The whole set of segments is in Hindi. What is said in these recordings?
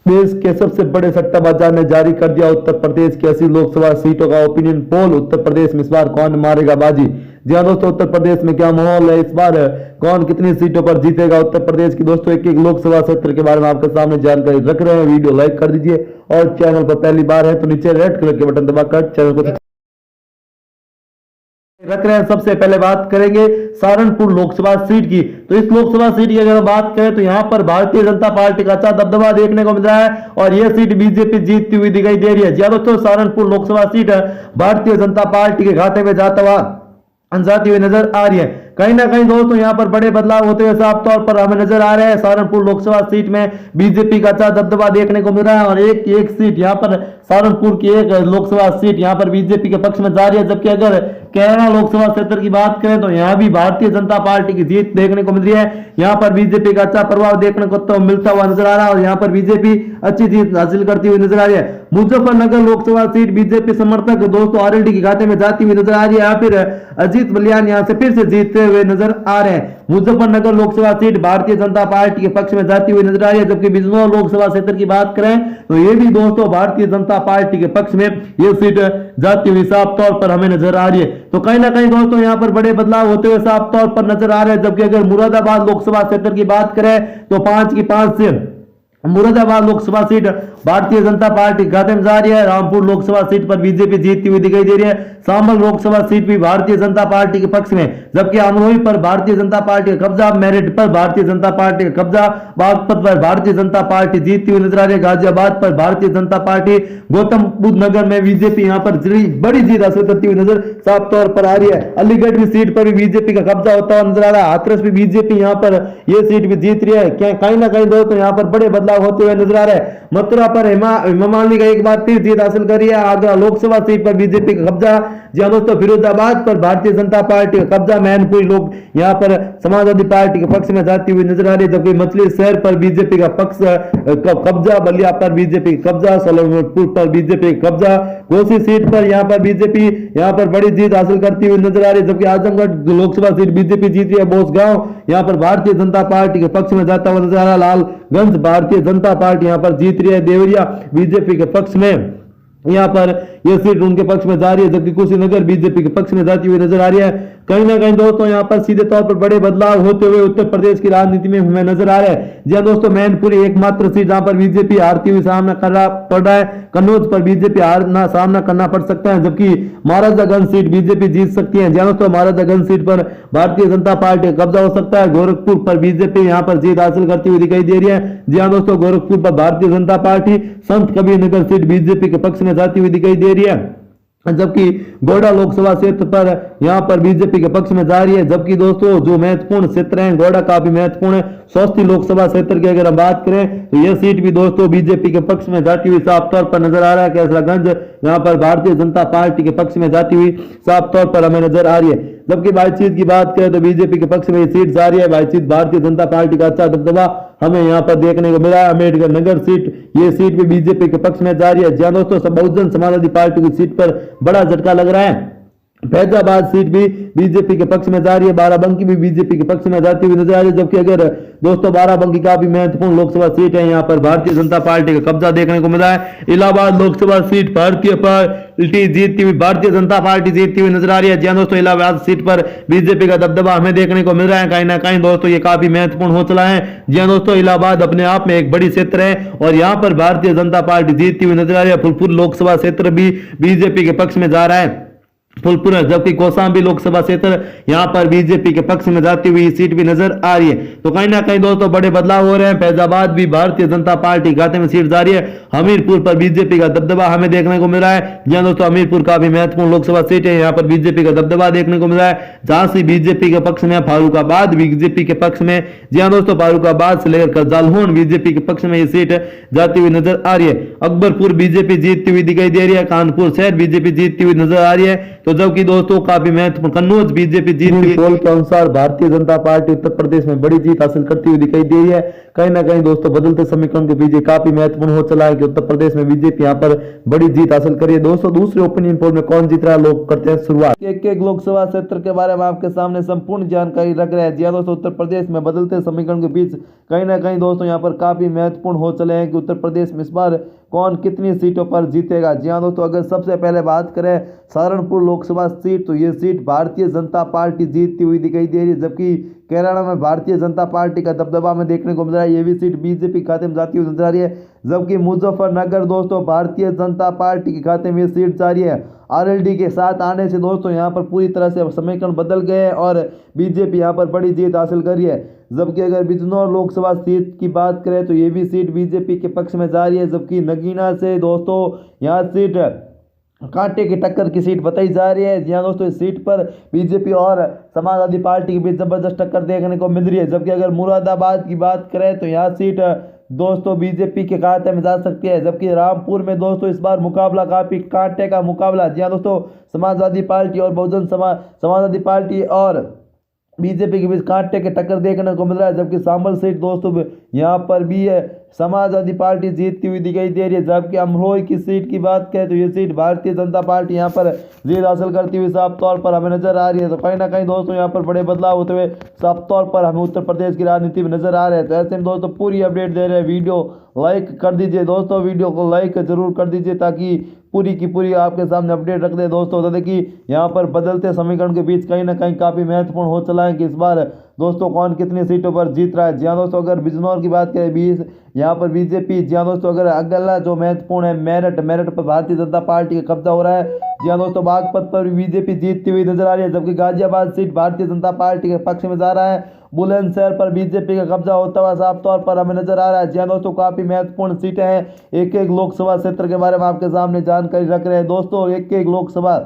देश के सबसे बड़े सट्टा बाजार ने जारी कर दिया उत्तर प्रदेश की 80 लोकसभा सीटों का ओपिनियन पोल। उत्तर प्रदेश में इस बार कौन मारेगा बाजी? जी हाँ दोस्तों, उत्तर प्रदेश में क्या माहौल है, इस बार कौन कितनी सीटों पर जीतेगा उत्तर प्रदेश की? दोस्तों एक एक लोकसभा क्षेत्र के बारे में आपके सामने जानकारी रख रहे हैं। वीडियो लाइक कर दीजिए और चैनल पर पहली बार है तो नीचे रेड कलर के बटन दबाकर चैनल को रख रहे हैं। सबसे पहले बात करेंगे सहारनपुर लोकसभा सीट की। तो इस लोकसभा सीट की अगर बात करें तो यहां पर भारतीय जनता पार्टी का अच्छा दबदबा देखने को मिल रहा है और यह सीट बीजेपी जीतती हुई दिखाई दे रही है। जी दोस्तों, सहारनपुर लोकसभा सीट भारतीय जनता पार्टी के खाते में जाती हुई नजर आ रही है। कहीं ना कहीं दोस्तों यहां पर बड़े बदलाव होते हुए साफ तौर पर हमें नजर आ रहे हैं। सहारनपुर लोकसभा सीट में बीजेपी का अच्छा दबदबा देखने को मिल रहा है और एक सीट यहां पर सहारनपुर की एक लोकसभा सीट यहां पर बीजेपी के पक्ष में जा रही है। जबकि अगर कैराना लोकसभा क्षेत्र की बात करें तो यहां भी भारतीय जनता पार्टी की जीत देखने को मिल रही है। यहां पर बीजेपी का अच्छा प्रभाव देखने को तो मिलता हुआ नजर आ रहा है और यहां पर बीजेपी अच्छी जीत हासिल करती हुई नजर आ रही है। मुजफ्फरनगर लोकसभा सीट बीजेपी समर्थक दोस्तों आरएलडी के खाते में जाती हुई नजर आ रही है। फिर अजीत बलियान यहां से फिर से जीतते हुए नजर आ रहे हैं। मुजफ्फरनगर लोकसभा सीट भारतीय जनता पार्टी के पक्ष में जाती हुई नजर आ रही है। जबकि बिजनौर लोकसभा क्षेत्र की बात करें तो ये भी दोस्तों भारतीय जनता पार्टी के पक्ष में ये सीट जाती हुई साफ तौर पर हमें नजर आ रही है। तो कहीं ना कहीं दोस्तों यहां पर बड़े बदलाव होते हुए साफ तौर पर नजर आ रहे हैं। जबकि अगर मुरादाबाद लोकसभा क्षेत्र की बात करें तो 5 की 5 से मुरादाबाद लोकसभा सीट भारतीय जनता पार्टी खाते में जा रही है। रामपुर लोकसभा सीट पर बीजेपी जीतती हुई दिखाई दे रही है। सांभर लोकसभा सीट भी भारतीय जनता पार्टी के पक्ष में, जबकि अमरोही पर भारतीय जनता पार्टी का कब्जा, मेरठ पर भारतीय जनता पार्टी का कब्जा, बागपत पर भारतीय जनता पार्टी जीतती हुई नजर आ रही है। गाजियाबाद पर भारतीय जनता पार्टी, गौतम बुद्ध नगर में बीजेपी यहां पर बड़ी जीत हासिल करती हुई नजर साफ तौर पर आ रही है। अलीगढ़ की सीट पर भी बीजेपी का कब्जा होता हुआ नजर आ रहा है। हाथरस भी बीजेपी यहां पर यह सीट भी जीत रही है। कहीं ना कहीं दोस्तों यहां पर बड़े बदलाव होते हुए नजर आ रहे हैं। मथुरा पर हेमा मालिनी का एक बार फिर जीत हासिल कर रही है। आगरा लोकसभा सीट पर बीजेपी का कब्जा। जी हाँ दोस्तों, फिरोजाबाद पर भारतीय जनता पार्टी का कब्जा। मैनपुरी लोग यहां पर समाजवादी पार्टी के पक्ष में जाती हुई नजर आ रही है। जबकि मछली शहर पर बीजेपी का पक्ष कब्जा, बलिया पर बीजेपी का कब्जा, सोलंपुर पर बीजेपी का कब्जा। घोसी सीट पर यहां पर बीजेपी यहां पर बड़ी जीत हासिल करती हुई नजर आ रही है। जबकि आजमगढ़ लोकसभा सीट बीजेपी जीत रही है। बोसगांव यहां पर भारतीय जनता पार्टी के पक्ष में जाता हुआ नजर आ रहा है। लालगंज भारतीय जनता पार्टी यहां पर जीत रही है। देवरिया बीजेपी के पक्ष में यहां पर यह सीट उनके पक्ष में जा रही है। जबकि कुशीनगर बीजेपी के पक्ष में जाती हुई नजर आ रही है। कहीं ना कहीं दोस्तों यहां पर सीधे तौर पर बड़े बदलाव होते हुए उत्तर प्रदेश की राजनीति में हमें नजर आ रहे हैं। जी दोस्तों, मैनपुरी एकमात्र सीट जहां पर बीजेपी हारती हुई सामना करना पड़ रहा है। कन्नौज पर बीजेपी सामना करना पड़ सकता है। जबकि महाराजागंज सीट बीजेपी जीत सकती है। जी दोस्तों, महाराजागंज सीट पर भारतीय जनता पार्टी का कब्जा हो सकता है। गोरखपुर पर बीजेपी यहां पर जीत हासिल करती हुई दिखाई दे रही है। जी हाँ दोस्तों, गोरखपुर पर भारतीय जनता पार्टी संत कबीर नगर सीट बीजेपी के पक्ष में जाती हुई दिखाई दे रही है। जबकि गोड्डा लोकसभा क्षेत्र पर यहां पर बीजेपी के पक्ष में जा रही है। जबकि दोस्तों जो महत्वपूर्ण क्षेत्र हैं गोड्डा काफी महत्वपूर्ण है। स्वस्ति लोकसभा क्षेत्र की अगर हम बात करें तो यह सीट भी दोस्तों बीजेपी के पक्ष में जाती हुई साफ तौर पर नजर आ रहा है। कैसरागंज यहां पर भारतीय जनता पार्टी के पक्ष में जाती हुई साफ तौर पर हमें नजर आ रही है। जबकि बातचीत की बात करें तो बीजेपी के पक्ष में ये सीट जा रही है। बातचीत भारतीय जनता पार्टी का अच्छा दबदबा हमें यहां पर देखने को मिला है। अम्बेडकर नगर सीट, ये सीट भी बीजेपी के पक्ष में जा रही है। जहां दोस्तों बहुजन समाजवादी पार्टी की सीट पर बड़ा झटका लग रहा है। फैजाबाद सीट भी बीजेपी के पक्ष में जा रही है। बाराबंकी भी बीजेपी के पक्ष में जाती हुई नजर आ रही है। जबकि अगर दोस्तों बाराबंकी का भी महत्वपूर्ण लोकसभा सीट है, यहाँ पर भारतीय जनता पार्टी का कब्जा देखने को मिला है। इलाहाबाद लोकसभा सीट भारतीय जनता पार्टी जीतती हुई नजर आ रही है। जी दोस्तों, इलाहाबाद सीट पर बीजेपी का दबदबा हमें देखने को मिल रहा है। कहीं ना कहीं दोस्तों ये काफी महत्वपूर्ण हो चला है। जी दोस्तों, इलाहाबाद अपने आप में एक बड़ी क्षेत्र है और यहाँ पर भारतीय जनता पार्टी जीतती हुई नजर आ रही है। फुलपुर लोकसभा क्षेत्र भी बीजेपी के पक्ष में जा रहा है। फुलपुर, जबकि कौशाम्बी लोकसभा क्षेत्र यहां पर बीजेपी के पक्ष में जाती हुई सीट भी नजर आ रही है। तो कहीं ना कहीं दोस्तों बड़े बदलाव हो रहे हैं। फैजाबाद भी भारतीय जनता पार्टी खाते में सीट जा रही है। हमीरपुर पर बीजेपी का दबदबा हमें देखने को मिल रहा है। जी दोस्तों, हमीरपुर का भी महत्वपूर्ण लोकसभा सीट है, यहाँ पर बीजेपी का दबदबा देखने को मिल रहा है। झांसी बीजेपी के पक्ष में, फारुखाबाद बीजेपी के पक्ष में। जी दोस्तों, फारुखाबाद से लेकर जालौन बीजेपी के पक्ष में ये सीट जाती हुई नजर आ रही है। अकबरपुर बीजेपी जीतती हुई दिखाई दे रही है। कानपुर शहर बीजेपी जीतती हुई नजर आ रही है। तो जबकि दोस्तों काफी महत्वपूर्ण कन्नौज बीजेपी जीत, पोल के अनुसार भारतीय जनता पार्टी उत्तर प्रदेश में बड़ी जीत हासिल करती हुई दिखाई दे रही है। कहीं ना कहीं दोस्तों बदलते समीकरण के पीछे काफी महत्वपूर्ण हो चला है कि उत्तर प्रदेश में बीजेपी यहाँ पर बड़ी जीत हासिल करी है। दोस्तों दूसरे ओपिनियन पोल में कौन जीत रहा है, लोग करते हैं शुरुआत। एक लोकसभा क्षेत्र के बारे में आपके सामने संपूर्ण जानकारी रख रहे हैं। जी हाँ दोस्तों, उत्तर प्रदेश में बदलते समीकरण के बीच कहीं ना कहीं दोस्तों यहाँ पर काफी महत्वपूर्ण हो चले हैं कि उत्तर प्रदेश में इस बार कौन कितनी सीटों पर जीतेगा। जी हाँ दोस्तों, अगर सबसे पहले बात करें सहारनपुर लोकसभा सीट, तो ये सीट भारतीय जनता पार्टी जीतती हुई दिखाई दे रही है, जबकि केरला में भारतीय जनता पार्टी का दबदबा में देखने को मिल रहा है। ये भी सीट बीजेपी खाते में जाती हुई नजर आ रही है, जबकि मुजफ्फरनगर दोस्तों भारतीय जनता पार्टी के खाते में ये सीट जा रही है। आरएलडी के साथ आने से दोस्तों यहाँ पर पूरी तरह से समीकरण बदल गए हैं और बीजेपी यहाँ पर बड़ी जीत हासिल करी है। जबकि अगर बिजनौर लोकसभा सीट की बात करें तो ये भी सीट बीजेपी के पक्ष में जा रही है, जबकि नगीना से दोस्तों यहाँ सीट कांटे की टक्कर की सीट बताई जा रही है। जी हाँ दोस्तों, इस सीट पर बीजेपी और समाजवादी पार्टी के बीच जबरदस्त टक्कर देखने को मिल रही है। जबकि अगर मुरादाबाद की बात करें तो यहाँ सीट दोस्तों बीजेपी के खाते में जा सकती है, जबकि रामपुर में दोस्तों इस बार मुकाबला काफी कांटे का मुकाबला। जी हाँ दोस्तों, समाजवादी पार्टी और समाजवादी पार्टी और बीजेपी के बीच कांटे के टक्कर देखने को मिल रहा है। जबकि सांभर सीट दोस्तों यहाँ पर भी है समाजवादी पार्टी जीतती हुई दिखाई दे रही है। जबकि अमरोही की सीट की बात करें तो ये सीट भारतीय जनता पार्टी यहाँ पर जीत हासिल करती हुई साफ तौर पर हमें नजर आ रही है। तो कहीं ना कहीं दोस्तों यहाँ पर बड़े बदलाव होते हुए साफ तौर पर हमें उत्तर प्रदेश की राजनीति में नजर आ रहे हैं। तो ऐसे में दोस्तों पूरी अपडेट दे रहे हैं, वीडियो लाइक कर दीजिए दोस्तों, वीडियो को लाइक जरूर कर दीजिए ताकि पूरी की पूरी आपके सामने अपडेट रख दे दोस्तों। तो देखिए यहाँ पर बदलते समीकरण के बीच कहीं ना कहीं काफी महत्वपूर्ण हो चला है कि इस बार दोस्तों कौन कितनी सीटों पर जीत रहा है। जी हाँ दोस्तों, अगर बिजनौर की बात करें 20 यहाँ पर बीजेपी। जी हाँ दोस्तों, अगर अगला जो महत्वपूर्ण है मेरठ पर भारतीय जनता पार्टी का कब्जा हो रहा है। जी हाँ दोस्तों, बागपत पर भी बीजेपी जीतती हुई नजर आ रही है, जबकि गाजियाबाद सीट भारतीय जनता पार्टी के पक्ष में जा रहा है। बुलंदशहर पर बीजेपी का कब्जा होता हुआ साफ तौर पर हमें नजर आ रहा है। जी हाँ दोस्तों, काफी महत्वपूर्ण सीटें हैं। एक लोकसभा क्षेत्र के बारे में आपके सामने जानकारी रख रहे हैं दोस्तों, एक लोकसभा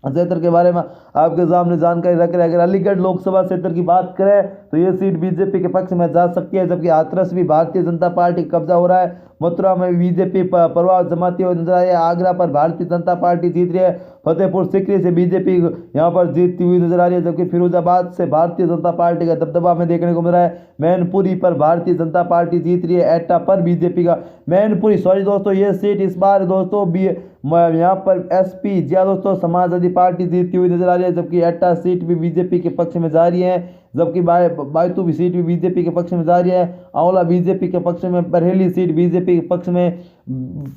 क्षेत्र के बारे में आपके सामने जानकारी रख रहे हैं। अगर अलीगढ़ लोकसभा क्षेत्र की बात करें तो ये सीट बीजेपी के पक्ष में जा सकती है, जबकि हाथरस भी भारतीय जनता पार्टी का कब्जा हो रहा है। मथुरा में बीजेपी प्रभाव जमाती हुई नजर आ रही है। आगरा पर भारतीय जनता पार्टी जीत रही है। फतेहपुर सीकरी से बीजेपी यहाँ पर जीतती हुई नजर आ रही है, जबकि फिरोजाबाद से भारतीय जनता पार्टी का दबदबा में देखने को मिल रहा है। मैनपुरी पर भारतीय जनता पार्टी जीत रही है। एटा पर बीजेपी का दोस्तों ये सीट इस बार दोस्तों यहाँ पर एसपी दोस्तों समाजवादी पार्टी जीतती हुई नजर आ रही है, जबकि एटा सीट भी बीजेपी के पक्ष में जा रही है। जबकि बायतू सीट भी बीजेपी के पक्ष में जा रही है। आंवला बीजेपी के पक्ष में, बरेली सीट बीजेपी के पक्ष में,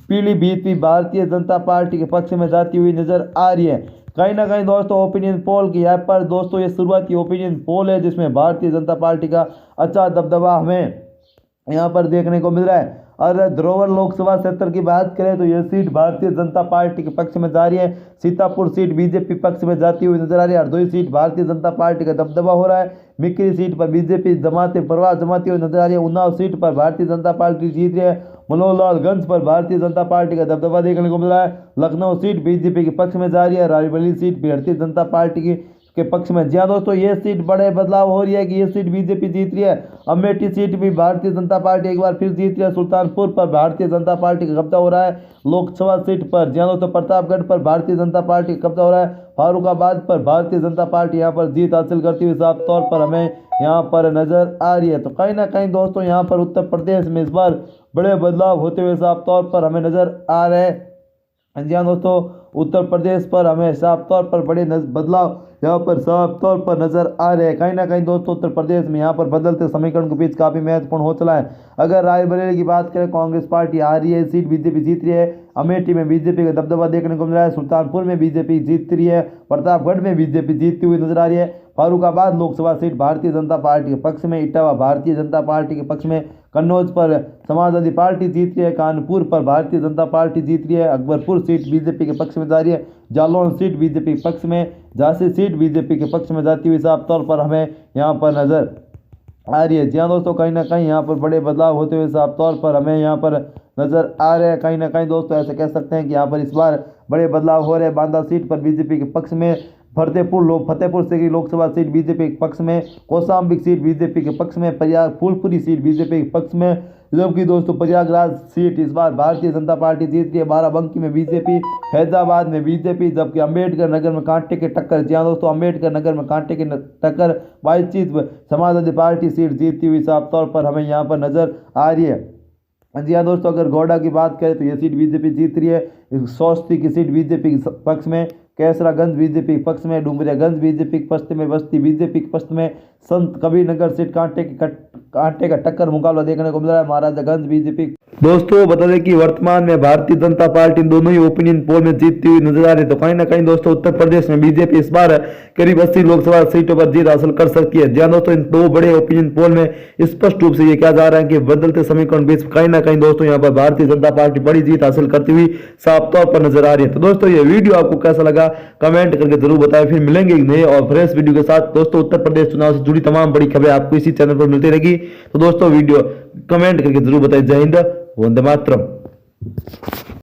पीलीभीत भी भारतीय जनता पार्टी के पक्ष में जाती हुई नजर आ रही है। कहीं ना कहीं दोस्तों ओपिनियन पोल की यहाँ पर दोस्तों ये शुरुआती ओपिनियन पोल है, जिसमें भारतीय जनता पार्टी का अच्छा दबदबा हमें यहाँ पर देखने को मिल रहा है। और धरोवर लोकसभा क्षेत्र की बात करें तो यह सीट भारतीय जनता पार्टी के पक्ष में जा रही है। सीतापुर सीट बीजेपी पक्ष में जाती हुई नजर आ रही है। हरदोई सीट भारतीय जनता पार्टी का दबदबा हो रहा है। मिक्री सीट पर बीजेपी प्रवाह जमाती हुई नजर आ रही है। उन्नाव सीट पर भारतीय जनता पार्टी जीत रही है। मनोहरलालगंज पर भारतीय जनता पार्टी का दबदबा देखने को मिल रहा है। लखनऊ सीट बीजेपी के पक्ष में जा रही है। रायबरेली सीट भारतीय जनता पार्टी के पक्ष में। जी हाँ दोस्तों, ये सीट बड़े बदलाव हो रही है कि ये सीट बीजेपी जीत रही है। अमेठी सीट भी भारतीय जनता पार्टी एक बार फिर जीत रही है। सुल्तानपुर पर भारतीय जनता पार्टी का कब्जा हो रहा है। लोकसभा सीट पर जी हाँ दोस्तों प्रतापगढ़ पर भारतीय जनता पार्टी का कब्जा हो रहा है। फारुखाबाद पर भारतीय जनता पार्टी यहाँ पर जीत हासिल करती हुई साफ तौर पर हमें यहाँ पर नजर आ रही है। तो कहीं ना कहीं दोस्तों यहाँ पर उत्तर प्रदेश में इस बार बड़े बदलाव होते हुए साफ तौर पर हमें नजर आ रहे हैं। जी हाँ दोस्तों, उत्तर प्रदेश पर हमें साफ तौर पर बड़े बदलाव यहाँ पर साफ तौर पर नजर आ रहे हैं। कहीं ना कहीं दोस्तों उत्तर प्रदेश में यहाँ पर बदलते समीकरण के बीच काफी महत्वपूर्ण हो चला है। अगर रायबरेली की बात करें, कांग्रेस पार्टी आ रही है, सीट बीजेपी जीत रही है। अमेठी में बीजेपी का दबदबा देखने को मिल रहा है। सुल्तानपुर में बीजेपी जीत रही है। प्रतापगढ़ में बीजेपी जीतती हुई नजर आ रही है। फारुखाबाद लोकसभा सीट भारतीय जनता पार्टी के पक्ष में। इटावा भारतीय जनता पार्टी के पक्ष में। कन्नौज पर समाजवादी पार्टी जीत रही है। कानपुर पर भारतीय जनता पार्टी जीत रही है। अकबरपुर सीट बीजेपी के पक्ष में जा रही है। जालौन सीट बीजेपी के पक्ष में। झांसी सीट बीजेपी के पक्ष में जाती हुई साफ तौर पर हमें यहाँ पर नजर आ रही है। जी हाँ दोस्तों, कहीं ना कहीं यहाँ पर बड़े बदलाव होते हुए साफ तौर पर हमें यहाँ पर नजर आ रहे हैं। कहीं ना कहीं दोस्तों ऐसे कह सकते हैं कि यहाँ पर इस बार बड़े बदलाव हो रहे हैं। बांदा सीट पर बीजेपी के पक्ष में फतेहपुर सीकरी लोकसभा सीट बीजेपी के पक्ष में, कौशाम्बी सीट बीजेपी के पक्ष में, फूलपुरी सीट बीजेपी के पक्ष में, जबकि दोस्तों प्रयागराज सीट इस बार भारतीय जनता पार्टी जीत रही है। बाराबंकी में बीजेपी, फैजाबाद में बीजेपी, जबकि अंबेडकर नगर में कांटे के टक्कर। जी हाँ दोस्तों, अंबेडकर नगर में कांटे के टक्कर, बातचीत समाजवादी पार्टी सीट जीतती हुई साफ तौर पर हमें यहाँ पर नजर आ रही है। जी हाँ दोस्तों, अगर गोड्डा की बात करें तो ये सीट बीजेपी जीत रही है। सौस्ती की सीट बीजेपी के पक्ष में, कैसरागंज बीजेपी के पक्ष में, डुमरियागंज बीजेपी के पक्ष में, बस्ती बीजेपी के पक्ष में, संत कबीर नगर सीट कांटे का टक्कर मुकाबला देखने को मिल रहा है। महाराजागंज बीजेपी। दोस्तों बता दें कि वर्तमान में भारतीय जनता पार्टी दोनों ही ओपिनियन पोल में जीतती हुई नजर आ रही है। तो कहीं ना कहीं दोस्तों उत्तर प्रदेश में बीजेपी इस बार करीब 80 लोकसभा सीटों पर जीत हासिल कर सकती है। जी हाँ दोस्तों, इन दो बड़े ओपिनियन पोल में स्पष्ट रूप से ये कहा जा रहा है कि बदलते समीकरण बीच कहीं ना कहीं दोस्तों यहाँ पर भारतीय जनता पार्टी बड़ी जीत हासिल करती हुई साफ तौर पर नजर आ रही है। तो दोस्तों ये वीडियो आपको कैसा लगा कमेंट करके जरूर बताएं। फिर मिलेंगे एक नए और फ्रेश वीडियो के साथ। दोस्तों उत्तर प्रदेश चुनाव से जुड़ी तमाम बड़ी खबरें आपको इसी चैनल पर मिलती रहेगी। तो दोस्तों वीडियो कमेंट करके जरूर बताएं। जय हिंद, वंदे मातरम।